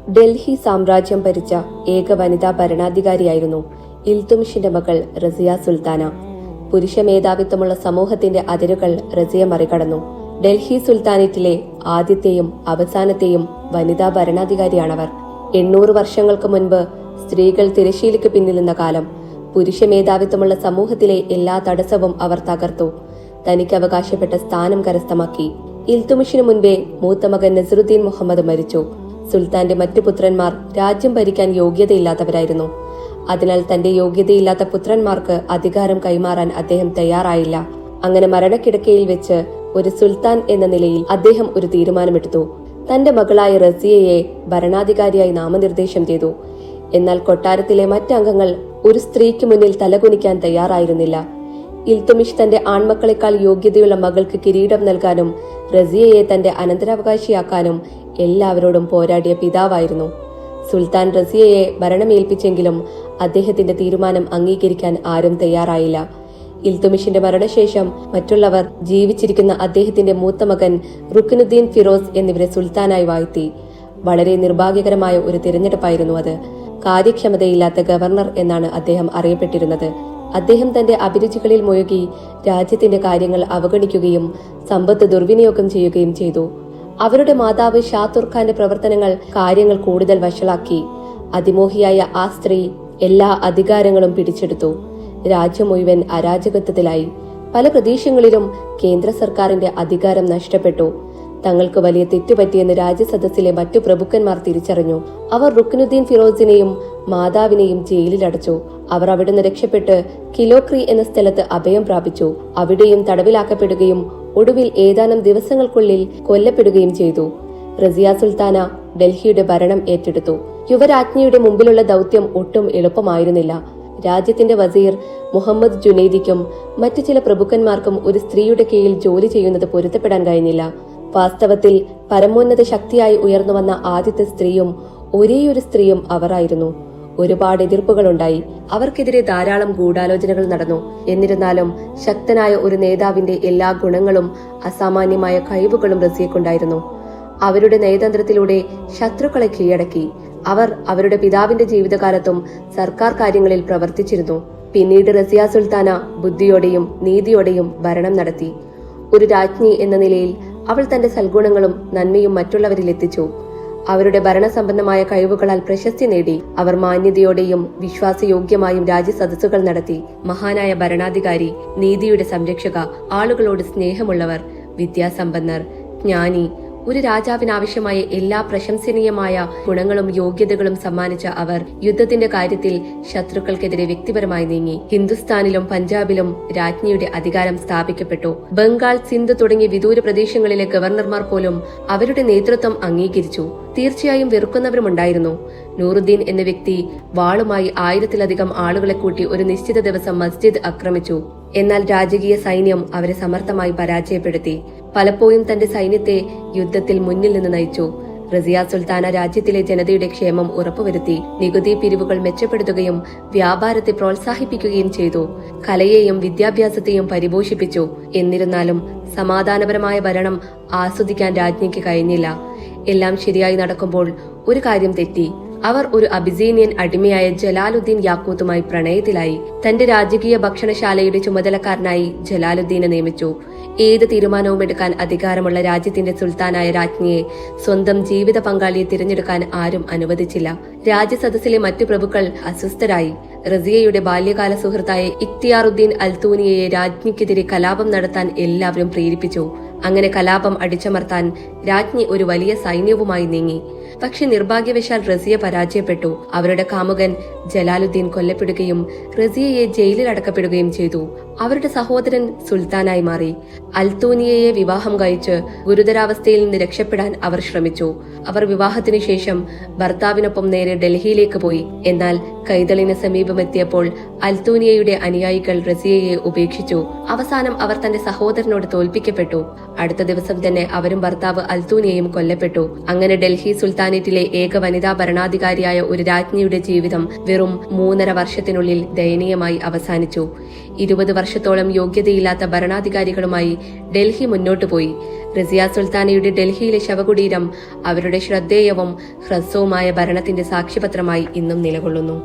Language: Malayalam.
ഡൽഹി സാമ്രാജ്യം ഭരിച്ച ഏക വനിതാ ഭരണാധികാരിയായിരുന്നു ഇൽതുമിഷിന്റെ മകൾ റസിയ സുൽത്താന. പുരുഷ മേധാവിത്വമുള്ള സമൂഹത്തിന്റെ അതിരുകൾ റസിയ മറികടന്നു. ഡൽഹി സുൽത്താനേറ്റിലെ ആദ്യത്തെയും അവസാനത്തെയും വനിതാ ഭരണാധികാരിയാണവർ. 800 വർഷങ്ങൾക്ക് മുൻപ് സ്ത്രീകൾ തിരശ്ശീലയ്ക്ക് പിന്നിൽ നിന്ന കാലം. പുരുഷ മേധാവിത്വമുള്ള സമൂഹത്തിലെ എല്ലാ തടസ്സവും അവർ തകർത്തു. തനിക്ക് അവകാശപ്പെട്ട സ്ഥാനം കരസ്ഥമാക്കി. ഇൽതുമിഷിന് മുൻപേ മൂത്ത മകൻ നസറുദ്ദീൻ മുഹമ്മദ് മരിച്ചു. സുൽത്താന്റെ മറ്റു പുത്രന്മാർ രാജ്യം ഭരിക്കാൻ യോഗ്യതയില്ലാത്തവരായിരുന്നു. അതിനാൽ തന്റെ യോഗ്യതയില്ലാത്ത പുത്രന്മാർക്ക് അധികാരം കൈമാറാൻ അദ്ദേഹം തയ്യാറായില്ല. അങ്ങനെ മരണക്കിടക്കയിൽ വെച്ച് ഒരു സുൽത്താൻ എന്ന നിലയിൽ അദ്ദേഹം ഒരു തീരുമാനമെടുത്തു. തന്റെ മകളായ റസിയയെ ഭരണാധികാരിയായി നാമനിർദ്ദേശം ചെയ്തു. എന്നാൽ കൊട്ടാരത്തിലെ മറ്റംഗങ്ങൾ ഒരു സ്ത്രീക്ക് മുന്നിൽ തലകുനിക്കാൻ തയ്യാറായിരുന്നില്ല. ഇൽതുമിഷ് തന്റെ ആൺമക്കളെക്കാൾ യോഗ്യതയുള്ള മകൾക്ക് കിരീടം നൽകാനും റസിയയെ തന്റെ അനന്തരാവകാശിയാക്കാനും എല്ലാവരോടും പോരാടിയ പിതാവായിരുന്നു. സുൽത്താൻ റസിയയെ ഭരണമേൽപ്പിച്ചെങ്കിലും അദ്ദേഹത്തിന്റെ തീരുമാനം അംഗീകരിക്കാൻ ആരും തയ്യാറായില്ല. ഇൽതുമിഷിന്റെ മരണശേഷം മറ്റുള്ളവർ ജീവിച്ചിരിക്കുന്ന അദ്ദേഹത്തിന്റെ മൂത്ത മകൻ റുക്നുദ്ദീൻ ഫിറോസ് എന്നിവരെ സുൽത്താനായി വാഴ്ത്തി. വളരെ നിർഭാഗ്യകരമായ ഒരു തിരഞ്ഞെടുപ്പായിരുന്നു അത്. കാര്യക്ഷമതയില്ലാത്ത ഗവർണർ എന്നാണ് അദ്ദേഹം അറിയപ്പെട്ടിരുന്നത്. അദ്ദേഹം തന്റെ അഭിരുചികളിൽ മുഴുകി രാജ്യത്തിന്റെ കാര്യങ്ങൾ അവഗണിക്കുകയും സമ്പത്ത് ദുർവിനിയോഗം ചെയ്യുകയും ചെയ്തു. അവരുടെ മാതാവ് ഷാ തുർഖാന്റെ പ്രവർത്തനങ്ങൾ കാര്യങ്ങൾ കൂടുതൽ വഷളാക്കി. അതിമോഹിയായ ആ സ്ത്രീ എല്ലാ അധികാരങ്ങളും പിടിച്ചെടുത്തു. രാജ്യം മുഴുവൻ അരാജകത്വത്തിലായി. പല പ്രദേശങ്ങളിലും കേന്ദ്ര സർക്കാരിന്റെ അധികാരം നഷ്ടപ്പെട്ടു. തങ്ങൾക്ക് വലിയ തെറ്റുപറ്റിയെന്ന് രാജ്യസദസ്സിലെ മറ്റു പ്രഭുക്കന്മാർ തിരിച്ചറിഞ്ഞു. അവർ റുക്നുദ്ദീൻ ഫിറോസിനെയും മാതാവിനെയും ജയിലിലടച്ചു. അവർ അവിടുന്ന് രക്ഷപ്പെട്ട് കിലോക്രി എന്ന സ്ഥലത്ത് അഭയം പ്രാപിച്ചു. അവിടെയും തടവിലാക്കപ്പെടുകയും ഒടുവിൽ ഏതാനും ദിവസങ്ങൾക്കുള്ളിൽ കൊല്ലപ്പെടുകയും ചെയ്തു. റസിയ സുൽത്താന ഡൽഹിയുടെ ഭരണം ഏറ്റെടുത്തു. യുവരാജ്ഞിയുടെ മുമ്പിലുള്ള ദൗത്യം ഒട്ടും എളുപ്പമായിരുന്നില്ല. രാജ്യത്തിന്റെ വസീർ മുഹമ്മദ് ജുനൈദിക്കും മറ്റു ചില പ്രഭുക്കന്മാർക്കും ഒരു സ്ത്രീയുടെ കീഴിൽ ജോലി ചെയ്യുന്നത് പൊരുത്തപ്പെടാൻ കഴിഞ്ഞില്ല. വാസ്തവത്തിൽ പരമോന്നത ശക്തിയായി ഉയർന്നു വന്ന ആദ്യത്തെ സ്ത്രീയും ഒരേയൊരു സ്ത്രീയും അവരായിരുന്നു. ഒരുപാട് എതിർപ്പുകളുണ്ടായി. അവർക്കെതിരെ ധാരാളം ഗൂഢാലോചനകൾ നടന്നു. എന്നിരുന്നാലും ശക്തനായ ഒരു നേതാവിന്റെ എല്ലാ ഗുണങ്ങളും അസാമാന്യമായ കഴിവുകളും റസിയക്കുണ്ടായിരുന്നു. അവരുടെ നയതന്ത്രത്തിലൂടെ ശത്രുക്കളെ കീഴടക്കി. അവർ അവരുടെ പിതാവിന്റെ ജീവിതകാലത്തും സർക്കാർ കാര്യങ്ങളിൽ പ്രവർത്തിച്ചിരുന്നു. പിന്നീട് റസിയ സുൽത്താന ബുദ്ധിയോടെയും നീതിയോടെയും ഭരണം നടത്തി. ഒരു രാജ്ഞി എന്ന നിലയിൽ അവൾ തന്റെ സൽഗുണങ്ങളും നന്മയും മറ്റുള്ളവരിൽ എത്തിച്ചു. അവരുടെ ഭരണസമ്പന്നമായ കഴിവുകളാൽ പ്രശസ്തി നേടി. അവർ മാന്യതയോടെയും വിശ്വാസയോഗ്യമായും രാജ്യസദസ്സുകൾ നടത്തി. മഹാനായ ഭരണാധികാരി, നീതിയുടെ സംരക്ഷക, ആളുകളോട് സ്നേഹമുള്ളവർ, വിദ്യാസമ്പന്നർ, ജ്ഞാനി, ഒരു രാജാവിനാവശ്യമായ എല്ലാ പ്രശംസനീയമായ ഗുണങ്ങളും യോഗ്യതകളും സമ്മാനിച്ച അവർ യുദ്ധത്തിന്റെ കാര്യത്തിൽ ശത്രുക്കൾക്കെതിരെ വ്യക്തിപരമായി നീങ്ങി. ഹിന്ദുസ്ഥാനിലും പഞ്ചാബിലും രാജ്ഞിയുടെ അധികാരം സ്ഥാപിക്കപ്പെട്ടു. ബംഗാൾ, സിന്ധ് തുടങ്ങിയ വിദൂര പ്രദേശങ്ങളിലെ ഗവർണർമാർ പോലും അവരുടെ നേതൃത്വം അംഗീകരിച്ചു. തീർച്ചയായും വെറുക്കുന്നവരുമുണ്ടായിരുന്നു. നൂറുദ്ദീൻ എന്ന വ്യക്തി വാളുമായി 1000-ലധികം ആളുകളെ കൂട്ടി ഒരു നിശ്ചിത ദിവസം മസ്ജിദ് ആക്രമിച്ചു. എന്നാൽ രാജകീയ സൈന്യം അവരെ സമർത്ഥമായി പരാജയപ്പെടുത്തി. പലപ്പോഴും തന്റെ സൈന്യത്തെ യുദ്ധത്തിൽ മുന്നിൽ നിന്ന് നയിച്ചു. റസിയ സുൽത്താന രാജ്യത്തിലെ ജനതയുടെ ക്ഷേമം ഉറപ്പുവരുത്തി. നികുതി പിരിവുകൾ മെച്ചപ്പെടുത്തുകയും വ്യാപാരത്തെ പ്രോത്സാഹിപ്പിക്കുകയും ചെയ്തു. കലയെയും വിദ്യാഭ്യാസത്തെയും പരിപോഷിപ്പിച്ചു. എന്നിരുന്നാലും സമാധാനപരമായ ഭരണം ആസ്വദിക്കാൻ രാജ്ഞിക്ക് കഴിഞ്ഞില്ല. എല്ലാം ശരിയായി നടക്കുമ്പോൾ ഒരു കാര്യം തെറ്റി. അവർ ഒരു അബിസീനിയൻ അടിമയായ ജലാലുദ്ദീൻ യാക്കൂത്തുമായി പ്രണയത്തിലായി. തന്റെ രാജകീയ ഭക്ഷണശാലയുടെ ചുമതലക്കാരനായി ജലാലുദ്ദീനെ നിയമിച്ചു. ഏത് തീരുമാനവും എടുക്കാൻ അധികാരമുള്ള രാജ്യത്തിന്റെ സുൽത്താനായ രാജ്ഞിയെ സ്വന്തം ജീവിത പങ്കാളിയെ തിരഞ്ഞെടുക്കാൻ ആരും അനുവദിച്ചില്ല. രാജ്യസദസ്സിലെ മറ്റു പ്രഭുക്കൾ അസ്വസ്ഥരായി. റസിയയുടെ ബാല്യകാല സുഹൃത്തായ ഇഖ്തിയാറുദ്ദീൻ അൽത്തൂനിയയെ രാജ്ഞിക്കെതിരെ കലാപം നടത്താൻ എല്ലാവരും പ്രേരിപ്പിച്ചു. അങ്ങനെ കലാപം അടിച്ചമർത്താൻ രാജ്ഞി ഒരു വലിയ സൈന്യവുമായി നീങ്ങി. പക്ഷെ നിർഭാഗ്യവശാൽ റസിയ പരാജയപ്പെട്ടു. അവരുടെ കാമുകൻ ജലാലുദ്ദീൻ കൊല്ലപ്പെടുകയും റസിയയെ ജയിലിൽ അടക്കപ്പെടുകയും ചെയ്തു. അവരുടെ സഹോദരൻ സുൽത്താനായി മാറി. അൽത്തൂനിയയെ വിവാഹം കഴിച്ച് ഗുരുതരാവസ്ഥയിൽ നിന്ന് രക്ഷപ്പെടാൻ അവർ ശ്രമിച്ചു. അവർ വിവാഹത്തിനു ശേഷം ഭർത്താവിനൊപ്പം നേരെ ഡൽഹിയിലേക്ക് പോയി. എന്നാൽ കൈതളിന് സമീപമെത്തിയപ്പോൾ അൽത്തൂനിയയുടെ അനുയായികൾ റസിയയെ ഉപേക്ഷിച്ചു. അവസാനം അവർ തന്റെ സഹോദരനോട് തോൽപ്പിക്കപ്പെട്ടു. അടുത്ത ദിവസം തന്നെ അവരും ഭർത്താവ് അൽത്തൂനിയയും കൊല്ലപ്പെട്ടു. അങ്ങനെ ഡൽഹി സുൽത്താൻ സുൽത്താനേറ്റിലെ ഏക വനിതാ ഭരണാധികാരിയായ ഒരു രാജ്ഞിയുടെ ജീവിതം വെറും 3.5 വർഷത്തിനുള്ളിൽ ദയനീയമായി അവസാനിച്ചു. 20 വർഷത്തോളം യോഗ്യതയില്ലാത്ത ഭരണാധികാരികളുമായി ഡൽഹി മുന്നോട്ടുപോയി. റസിയ സുൽത്താനയുടെ ഡൽഹിയിലെ ശവകുടീരം അവരുടെ ശ്രദ്ധേയവും ഹ്രസ്വവുമായ ഭരണത്തിന്റെ സാക്ഷ്യപത്രമായി ഇന്നും നിലകൊള്ളുന്നു.